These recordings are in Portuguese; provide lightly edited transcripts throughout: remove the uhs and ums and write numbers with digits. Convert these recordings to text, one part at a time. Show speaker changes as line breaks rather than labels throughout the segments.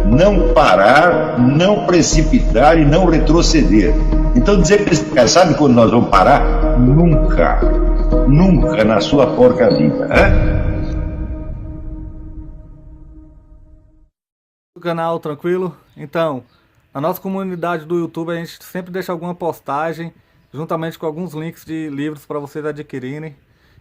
não parar, não precipitar e não retroceder. Então dizer para esse cara, sabe quando nós vamos parar? Nunca. Nunca na sua porca vida.
O canal tranquilo? Então, na nossa comunidade do YouTube a gente sempre deixa alguma postagem juntamente com alguns links de livros para vocês adquirirem.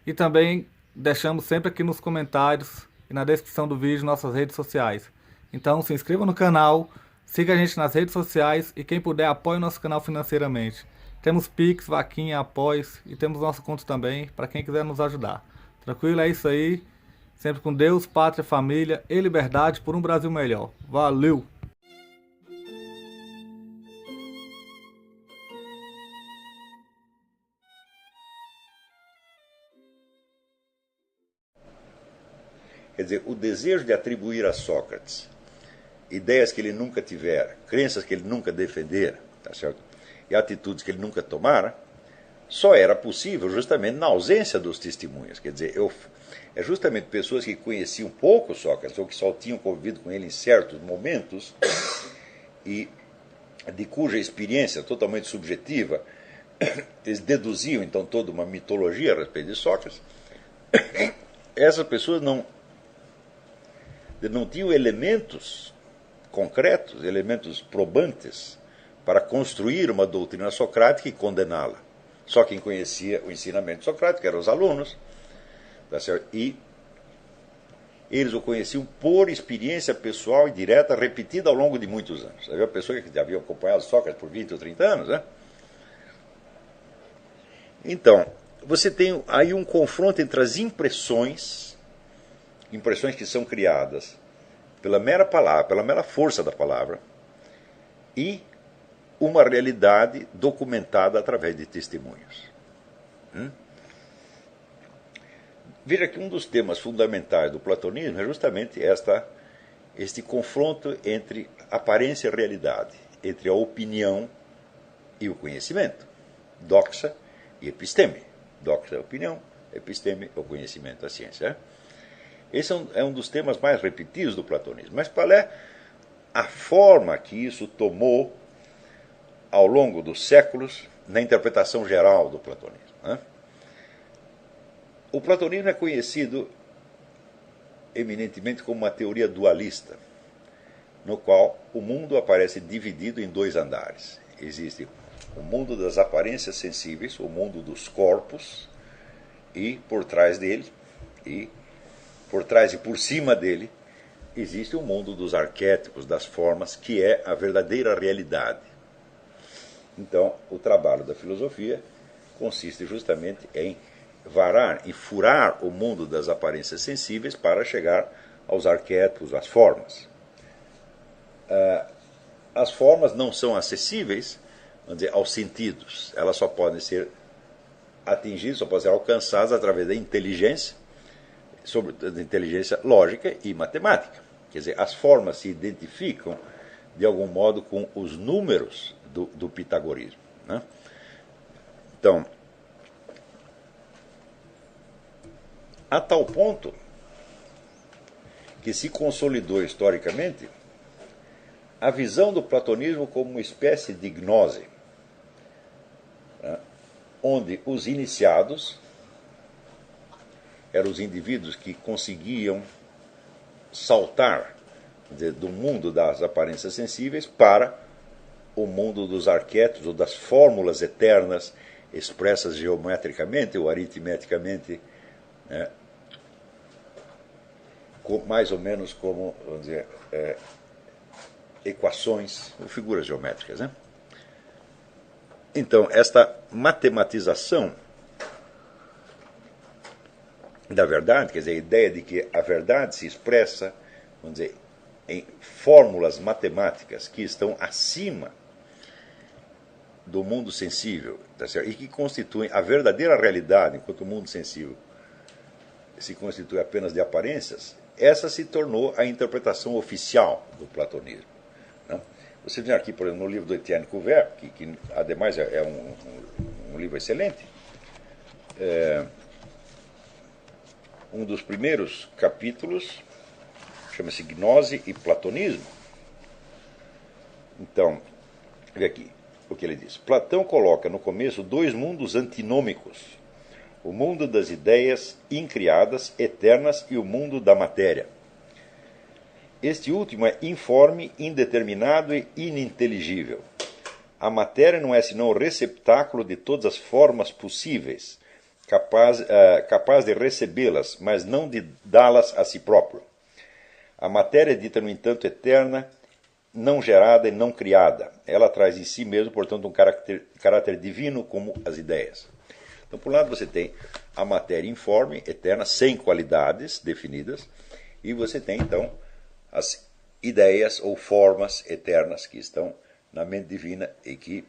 E também deixamos sempre aqui nos comentários e na descrição do vídeo nossas redes sociais. Então se inscreva no canal, siga a gente nas redes sociais e quem puder apoie o nosso canal financeiramente. Temos Pix, Vaquinha, Apoies e temos nosso conto também para quem quiser nos ajudar. Tranquilo? É isso aí. Sempre com Deus, pátria, família e liberdade por um Brasil melhor. Valeu!
Quer dizer, o desejo de atribuir a Sócrates ideias que ele nunca tivera, crenças que ele nunca defendera, tá certo? E atitudes que ele nunca tomara, só era possível justamente na ausência dos testemunhas. Quer dizer, é justamente pessoas que conheciam pouco Sócrates, ou que só tinham convivido com ele em certos momentos, e de cuja experiência totalmente subjetiva, eles deduziam então toda uma mitologia a respeito de Sócrates. Essas pessoas não tinham elementos concretos, elementos probantes para construir uma doutrina socrática e condená-la. Só quem conhecia o ensinamento socrático eram os alunos, tá certo? E eles o conheciam por experiência pessoal e direta, repetida ao longo de muitos anos. Havia pessoas que já haviam acompanhado Sócrates por 20 ou 30 anos, né? Então, você tem aí um confronto entre as impressões que são criadas pela mera palavra, pela mera força da palavra, e uma realidade documentada através de testemunhos. Veja que um dos temas fundamentais do platonismo é justamente este confronto entre aparência e realidade, entre a opinião e o conhecimento, doxa e episteme. Doxa é a opinião, episteme é o conhecimento, a ciência. Esse é um dos temas mais repetidos do platonismo. Mas qual é a forma que isso tomou ao longo dos séculos na interpretação geral do platonismo? O platonismo é conhecido eminentemente como uma teoria dualista, no qual o mundo aparece dividido em dois andares. Existe o mundo das aparências sensíveis, o mundo dos corpos, e por trás dele, por trás e por cima dele, existe o mundo dos arquétipos, das formas, que é a verdadeira realidade. Então, o trabalho da filosofia consiste justamente em varar e furar o mundo das aparências sensíveis para chegar aos arquétipos, às formas. As formas não são acessíveis, vamos dizer, aos sentidos. Elas só podem ser atingidas, só podem ser alcançadas através da inteligência, sobretudo da inteligência lógica e matemática. Quer dizer, as formas se identificam de algum modo com os números do pitagorismo. Então, a tal ponto que se consolidou historicamente a visão do platonismo como uma espécie de gnose, onde os iniciados eram os indivíduos que conseguiam saltar do mundo das aparências sensíveis para o mundo dos arquétipos ou das fórmulas eternas expressas geometricamente ou aritmeticamente, mais ou menos como, vamos dizer, equações ou figuras geométricas. Então, esta matematização da verdade, quer dizer, a ideia de que a verdade se expressa, vamos dizer, em fórmulas matemáticas que estão acima do mundo sensível, tá certo? E que constituem a verdadeira realidade, enquanto o mundo sensível se constitui apenas de aparências, essa se tornou a interpretação oficial do platonismo. Você vê aqui, por exemplo, no livro do Etienne Cuvier, que ademais é um livro excelente, um dos primeiros capítulos chama-se Gnose e Platonismo, Então, veja aqui o que ele diz. Platão coloca no começo dois mundos antinômicos: o mundo das ideias incriadas, eternas, e o mundo da matéria. Este último é informe, indeterminado e ininteligível. A matéria não é senão o receptáculo de todas as formas possíveis, capaz de recebê-las, mas não de dá-las a si próprio. A matéria é dita, no entanto, eterna, não gerada e não criada. Ela traz em si mesmo, portanto, um caráter divino como as ideias. Então, por um lado, você tem a matéria informe, eterna, sem qualidades definidas, e você tem, então, as ideias ou formas eternas que estão na mente divina e que,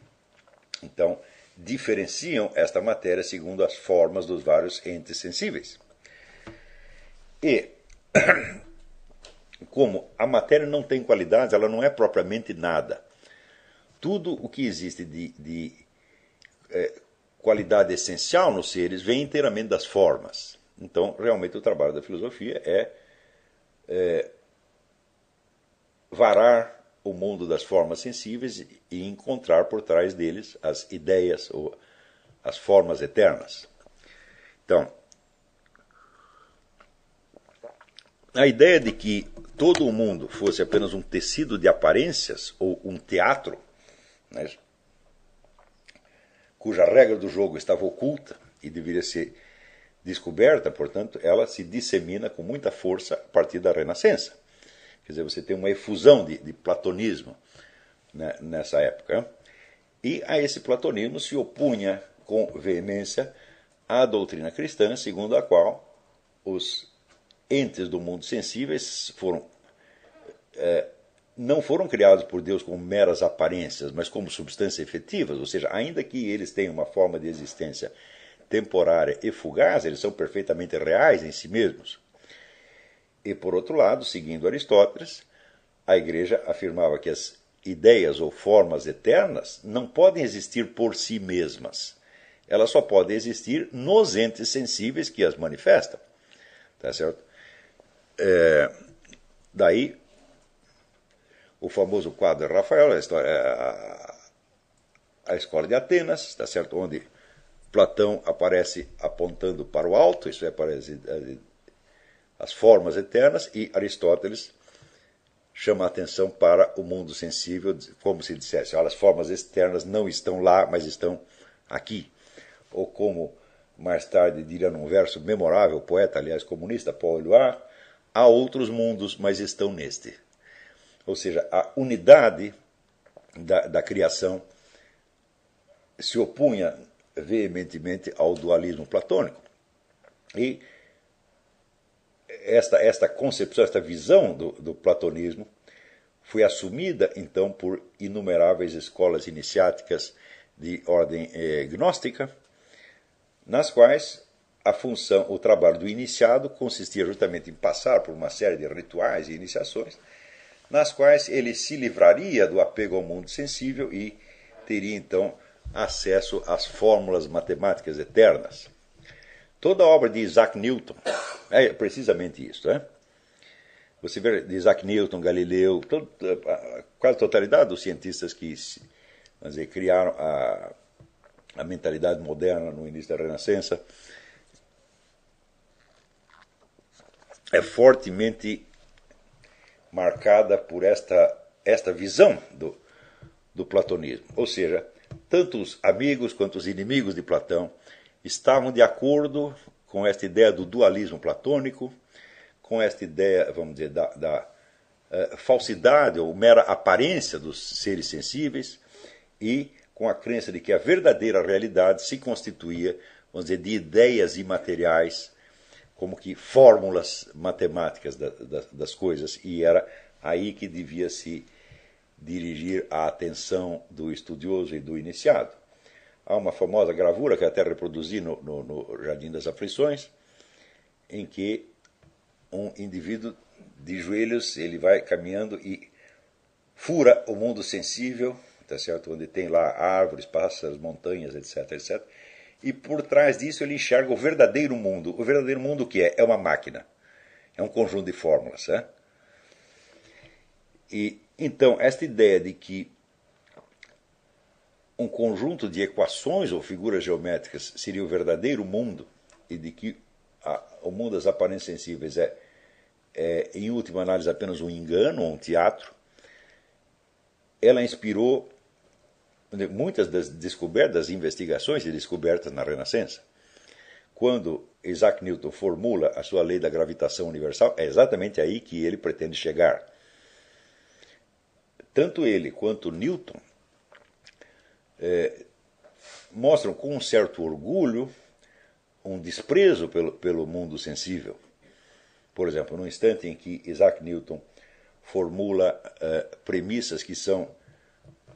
então, diferenciam esta matéria segundo as formas dos vários entes sensíveis. E, como a matéria não tem qualidades, ela não é propriamente nada. Tudo o que existe de qualidade essencial nos seres vem inteiramente das formas. Então, realmente, o trabalho da filosofia é varar o mundo das formas sensíveis e encontrar por trás deles as ideias ou as formas eternas. Então, a ideia de que todo o mundo fosse apenas um tecido de aparências ou um teatro, né, cuja regra do jogo estava oculta e deveria ser descoberta, portanto, ela se dissemina com muita força a partir da Renascença. Quer dizer, você tem uma efusão de platonismo, né, nessa época. E a esse platonismo se opunha com veemência à doutrina cristã, segundo a qual os entes do mundo sensíveis não foram criados por Deus como meras aparências, mas como substâncias efetivas, ou seja, ainda que eles tenham uma forma de existência temporária e fugaz, eles são perfeitamente reais em si mesmos. E, por outro lado, seguindo Aristóteles, a Igreja afirmava que as ideias ou formas eternas não podem existir por si mesmas. Elas só podem existir nos entes sensíveis que as manifestam. Tá certo? Daí, o famoso quadro de Rafael, a escola de Atenas, tá certo? Onde Platão aparece apontando para o alto, isso é, para as formas eternas, e Aristóteles chama a atenção para o mundo sensível, como se dissesse, olha, as formas externas não estão lá, mas estão aqui. Ou como mais tarde diria num verso memorável, o poeta, aliás, comunista, Paul Éluard, há outros mundos, mas estão neste. Ou seja, a unidade da criação se opunha veementemente ao dualismo platônico. E esta concepção, esta visão do platonismo foi assumida, então, por inumeráveis escolas iniciáticas de ordem gnóstica, nas quais a função, o trabalho do iniciado consistia justamente em passar por uma série de rituais e iniciações, nas quais ele se livraria do apego ao mundo sensível e teria, então, acesso às fórmulas matemáticas eternas. Toda a obra de Isaac Newton é precisamente isso, né? Você vê de Isaac Newton, Galileu, quase a totalidade dos cientistas que, vamos dizer, criaram a mentalidade moderna no início da Renascença, é fortemente marcada por esta visão do platonismo. Ou seja, tanto os amigos quanto os inimigos de Platão estavam de acordo com esta ideia do dualismo platônico, com esta ideia, vamos dizer, da falsidade ou mera aparência dos seres sensíveis e com a crença de que a verdadeira realidade se constituía, vamos dizer, de ideias imateriais, como que fórmulas matemáticas das coisas, e era aí que devia se dirigir a atenção do estudioso e do iniciado. Há uma famosa gravura que eu até reproduzi no Jardim das Aflições, em que um indivíduo de joelhos, ele vai caminhando e fura o mundo sensível, tá certo? Onde tem lá árvores, pássaros, montanhas, etc, etc. E por trás disso ele enxerga o verdadeiro mundo. O verdadeiro mundo o que é? É uma máquina. É um conjunto de fórmulas. Né? E então, esta ideia de que um conjunto de equações ou figuras geométricas seria o verdadeiro mundo e de que o mundo das aparências sensíveis é, em última análise, apenas um engano, um teatro, ela inspirou muitas das descobertas, das investigações e descobertas na Renascença. Quando Isaac Newton formula a sua lei da gravitação universal, é exatamente aí que ele pretende chegar. Tanto ele quanto Newton mostram com um certo orgulho um desprezo pelo mundo sensível. Por exemplo, no instante em que Isaac Newton formula premissas que são,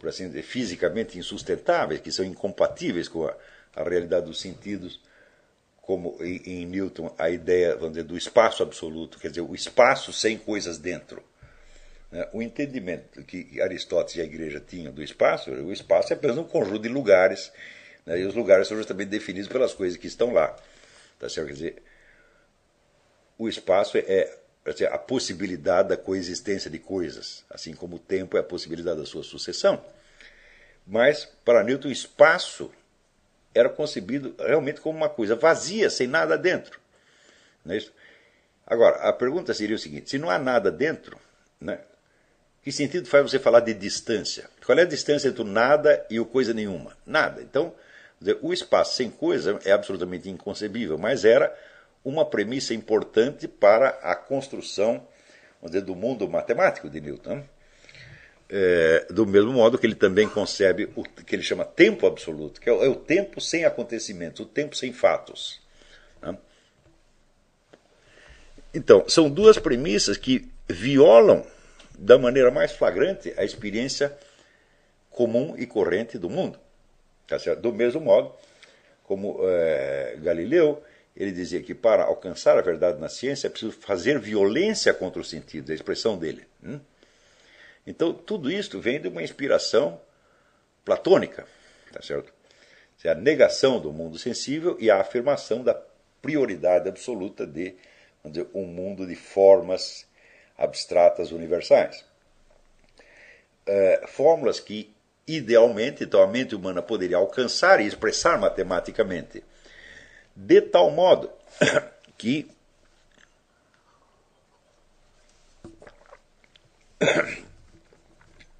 por assim dizer, fisicamente insustentáveis, que são incompatíveis com a realidade dos sentidos, como em Newton a ideia, vamos dizer, do espaço absoluto, quer dizer, o espaço sem coisas dentro. O entendimento que Aristóteles e a Igreja tinham do espaço, o espaço é apenas um conjunto de lugares, né, e os lugares são justamente definidos pelas coisas que estão lá. Tá certo? Quer dizer, o espaço é a possibilidade da coexistência de coisas, assim como o tempo é a possibilidade da sua sucessão. Mas, para Newton, o espaço era concebido realmente como uma coisa vazia, sem nada dentro. Não é isso? Agora, a pergunta seria o seguinte: se não há nada dentro, né, que sentido faz você falar de distância? Qual é a distância entre o nada e o coisa nenhuma? Nada. Então, o espaço sem coisa é absolutamente inconcebível, mas era uma premissa importante para a construção, vamos dizer, do mundo matemático de Newton. Do mesmo modo que ele também concebe o que ele chama tempo absoluto, que é o tempo sem acontecimentos, o tempo sem fatos. Né? Então, são duas premissas que violam da maneira mais flagrante a experiência comum e corrente do mundo. Tá certo? Do mesmo modo, como Galileu, ele dizia que para alcançar a verdade na ciência é preciso fazer violência contra os sentidos, a expressão dele. Então, tudo isso vem de uma inspiração platônica, tá certo? É a negação do mundo sensível e a afirmação da prioridade absoluta de, vamos dizer, um mundo de formas abstratas universais. Fórmulas que, idealmente, então, a mente humana poderia alcançar e expressar matematicamente, de tal modo que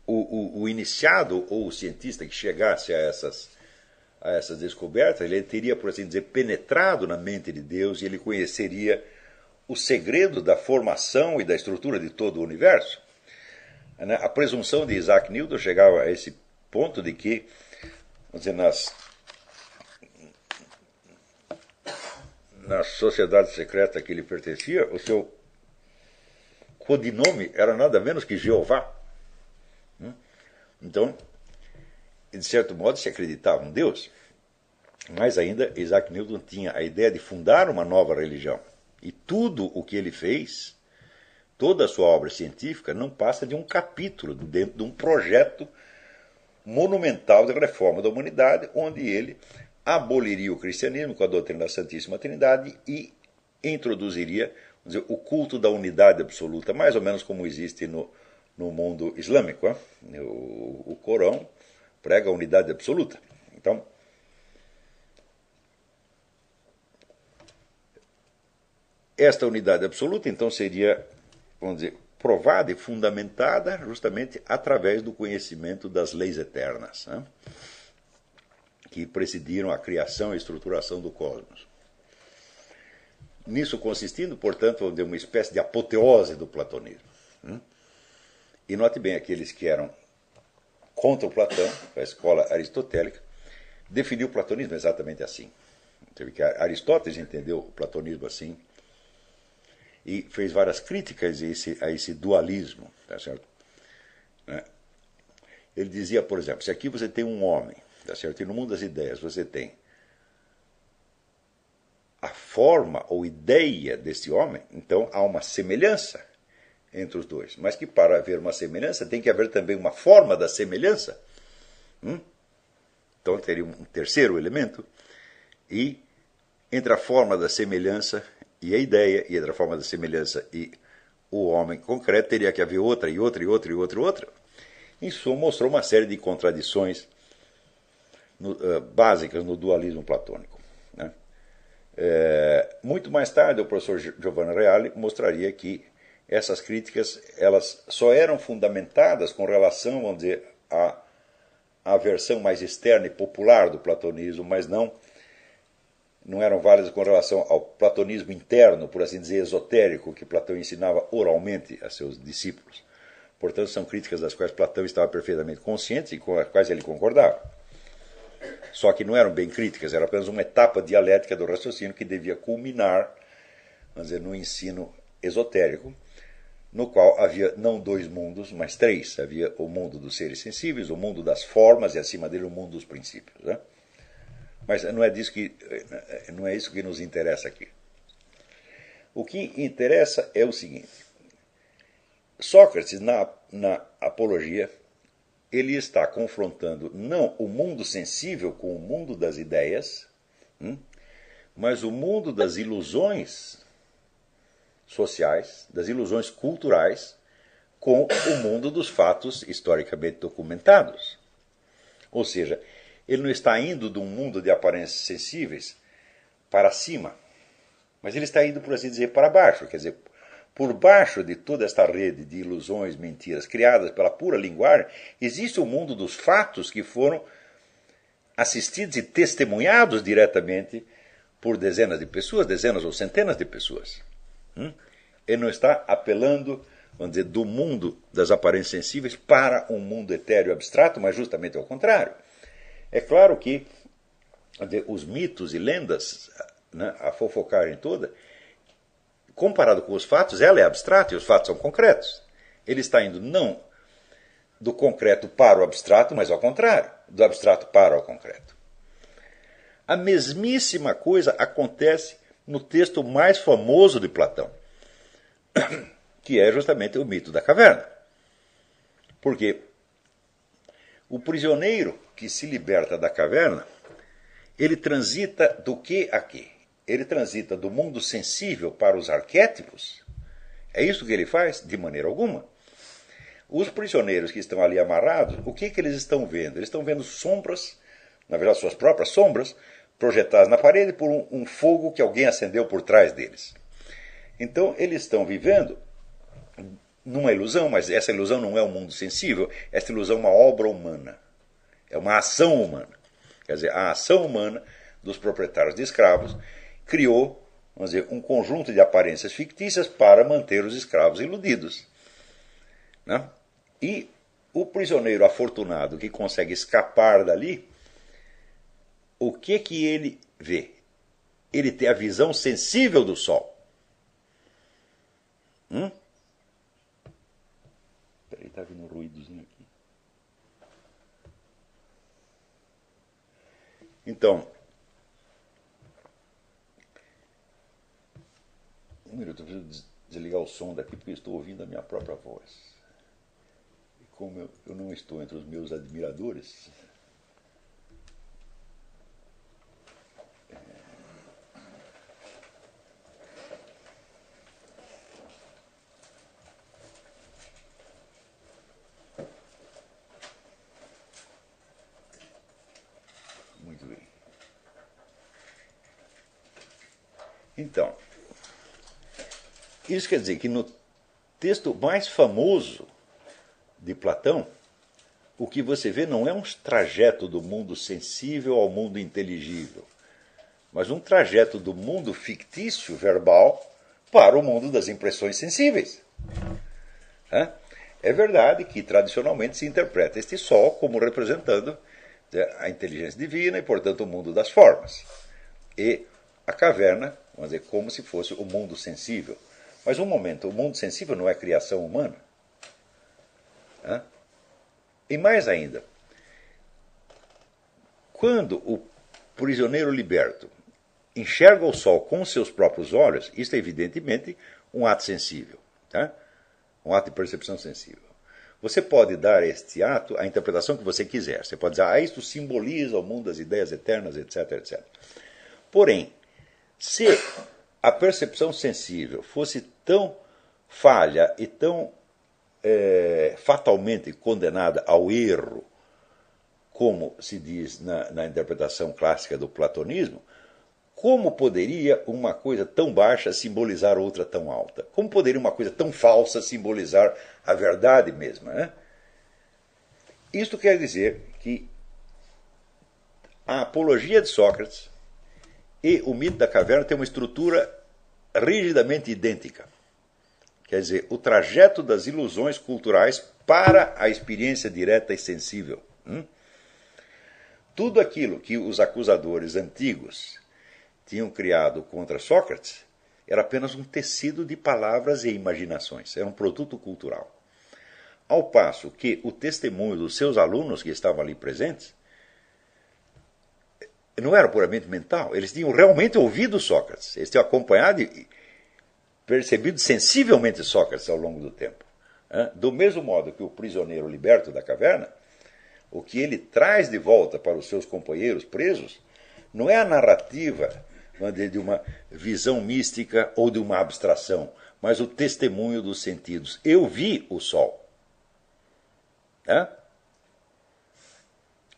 o iniciado ou o cientista que chegasse a essas descobertas, ele teria, por assim dizer, penetrado na mente de Deus e ele conheceria o segredo da formação e da estrutura de todo o universo. A presunção de Isaac Newton chegava a esse ponto de que, vamos dizer, na sociedade secreta a que ele pertencia, o seu codinome era nada menos que Jeová. Então, de certo modo, se acreditava em Deus, mas ainda Isaac Newton tinha a ideia de fundar uma nova religião. E tudo o que ele fez, toda a sua obra científica, não passa de um capítulo dentro de um projeto monumental de reforma da humanidade, onde ele aboliria o cristianismo com a doutrina da Santíssima Trindade e introduziria, vamos dizer, o culto da unidade absoluta, mais ou menos como existe no mundo islâmico. O Corão prega a unidade absoluta. Então, esta unidade absoluta, então, seria, vamos dizer, provada e fundamentada justamente através do conhecimento das leis eternas, né, que presidiram a criação e estruturação do cosmos. Nisso consistindo, portanto, de uma espécie de apoteose do platonismo. E note bem, aqueles que eram contra o Platão, a escola aristotélica, definiu o platonismo exatamente assim. Que Aristóteles entendeu o platonismo assim e fez várias críticas a esse dualismo. Tá certo? Ele dizia, por exemplo, se aqui você tem um homem, tá certo? E no mundo das ideias você tem a forma ou ideia desse homem, então há uma semelhança entre os dois. Mas que para haver uma semelhança tem que haver também uma forma da semelhança. Então teria um terceiro elemento. E entre a forma da semelhança e a ideia, e entre a forma da semelhança e o homem concreto, teria que haver outra, e outra, e outra, e outra, e outra. Isso mostrou uma série de contradições básicas no dualismo platônico. Né? Muito mais tarde, o professor Giovanni Reale mostraria que essas críticas elas só eram fundamentadas com relação, vamos dizer, à versão mais externa e popular do platonismo, mas não eram válidas com relação ao platonismo interno, por assim dizer, esotérico, que Platão ensinava oralmente a seus discípulos. Portanto, são críticas das quais Platão estava perfeitamente consciente e com as quais ele concordava. Só que não eram bem críticas, era apenas uma etapa dialética do raciocínio que devia culminar, vamos dizer, no ensino esotérico, no qual havia não dois mundos, mas três. Havia o mundo dos seres sensíveis, o mundo das formas e, acima dele, o mundo dos princípios. Né? Mas não é isso que nos interessa aqui. O que interessa é o seguinte. Sócrates, na Apologia, ele está confrontando não o mundo sensível com o mundo das ideias, mas o mundo das ilusões sociais, das ilusões culturais, com o mundo dos fatos historicamente documentados. Ou seja, ele não está indo de um mundo de aparências sensíveis para cima, mas ele está indo, por assim dizer, para baixo. Quer dizer, por baixo de toda esta rede de ilusões, mentiras, criadas pela pura linguagem, existe o mundo dos fatos que foram assistidos e testemunhados diretamente por dezenas de pessoas, dezenas ou centenas de pessoas. Ele não está apelando, vamos dizer, do mundo das aparências sensíveis para um mundo etéreo abstrato, mas justamente ao contrário. É claro que os mitos e lendas, né, a fofocarem toda, comparado com os fatos, ela é abstrata e os fatos são concretos. Ele está indo não do concreto para o abstrato, mas ao contrário, do abstrato para o concreto. A mesmíssima coisa acontece no texto mais famoso de Platão, que é justamente o mito da caverna. Porque o prisioneiro que se liberta da caverna, ele transita do que a que? Ele transita do mundo sensível para os arquétipos? É isso que ele faz? De maneira alguma. Os prisioneiros que estão ali amarrados, o que eles estão vendo? Eles estão vendo sombras, na verdade suas próprias sombras, projetadas na parede por um fogo que alguém acendeu por trás deles. Então eles estão vivendo numa ilusão, mas essa ilusão não é um mundo sensível, essa ilusão é uma obra humana, é uma ação humana. Quer dizer, a ação humana dos proprietários de escravos criou, vamos dizer, um conjunto de aparências fictícias para manter os escravos iludidos. Né? E o prisioneiro afortunado que consegue escapar dali, o que ele vê? Ele tem a visão sensível do sol. Peraí, está vindo um ruídozinho aqui. Então, um minuto, eu preciso desligar o som daqui porque eu estou ouvindo a minha própria voz. E como eu não estou entre os meus admiradores, muito bem. Então, isso quer dizer que no texto mais famoso de Platão, o que você vê não é um trajeto do mundo sensível ao mundo inteligível, mas um trajeto do mundo fictício, verbal, para o mundo das impressões sensíveis. É verdade que tradicionalmente se interpreta este sol como representando a inteligência divina e, portanto, o mundo das formas. E a caverna, vamos dizer, como se fosse o mundo sensível. Mas um momento, o mundo sensível não é criação humana? E mais ainda, quando o prisioneiro liberto enxerga o sol com seus próprios olhos, isso é evidentemente um ato sensível, um ato de percepção sensível. Você pode dar a este ato a interpretação que você quiser. Você pode dizer, isto simboliza o mundo das ideias eternas, etc, etc. Porém, se a percepção sensível fosse tão falha e tão fatalmente condenada ao erro como se diz na interpretação clássica do platonismo, como poderia uma coisa tão baixa simbolizar outra tão alta? Como poderia uma coisa tão falsa simbolizar a verdade mesma? Né? Isto quer dizer que a apologia de Sócrates e o mito da caverna têm uma estrutura rigidamente idêntica. Quer dizer, o trajeto das ilusões culturais para a experiência direta e sensível. Tudo aquilo que os acusadores antigos tinham criado contra Sócrates era apenas um tecido de palavras e imaginações, era um produto cultural. Ao passo que o testemunho dos seus alunos que estavam ali presentes não era puramente mental, eles tinham realmente ouvido Sócrates, eles tinham acompanhado e percebido sensivelmente Sócrates ao longo do tempo. Do mesmo modo que o prisioneiro liberto da caverna, o que ele traz de volta para os seus companheiros presos não é a narrativa de uma visão mística ou de uma abstração, mas o testemunho dos sentidos. Eu vi o sol.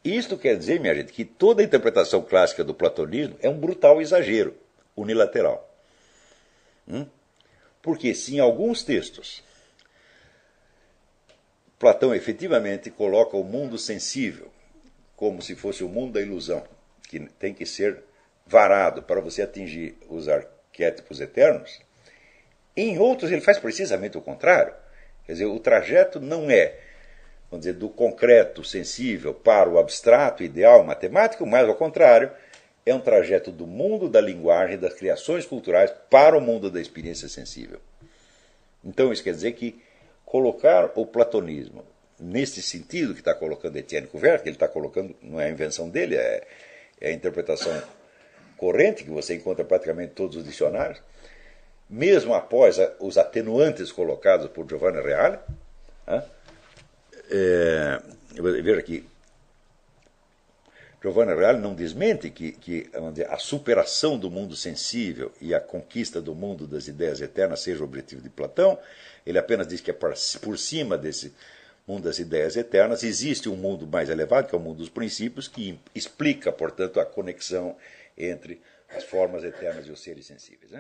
Isto quer dizer, minha gente, que toda a interpretação clássica do platonismo é um brutal exagero unilateral. Porque se em alguns textos Platão efetivamente coloca o mundo sensível como se fosse o mundo da ilusão, que tem que ser varado para você atingir os arquétipos eternos, em outros ele faz precisamente o contrário. Quer dizer, o trajeto não é, vamos dizer, do concreto sensível para o abstrato ideal matemático, mas ao contrário, é um trajeto do mundo da linguagem, das criações culturais, para o mundo da experiência sensível. Então isso quer dizer que colocar o platonismo nesse sentido que está colocando Etienne Cuvier, que ele está colocando, não é a invenção dele, é a interpretação corrente que você encontra praticamente em todos os dicionários, mesmo após os atenuantes colocados por Giovanni Reale. Veja que Giovanni Reale não desmente que a superação do mundo sensível e a conquista do mundo das ideias eternas seja o objetivo de Platão. Ele apenas diz que é por cima desse mundo das ideias eternas existe um mundo mais elevado, que é o mundo dos princípios, que explica, portanto, a conexão entre as formas eternas e os seres sensíveis.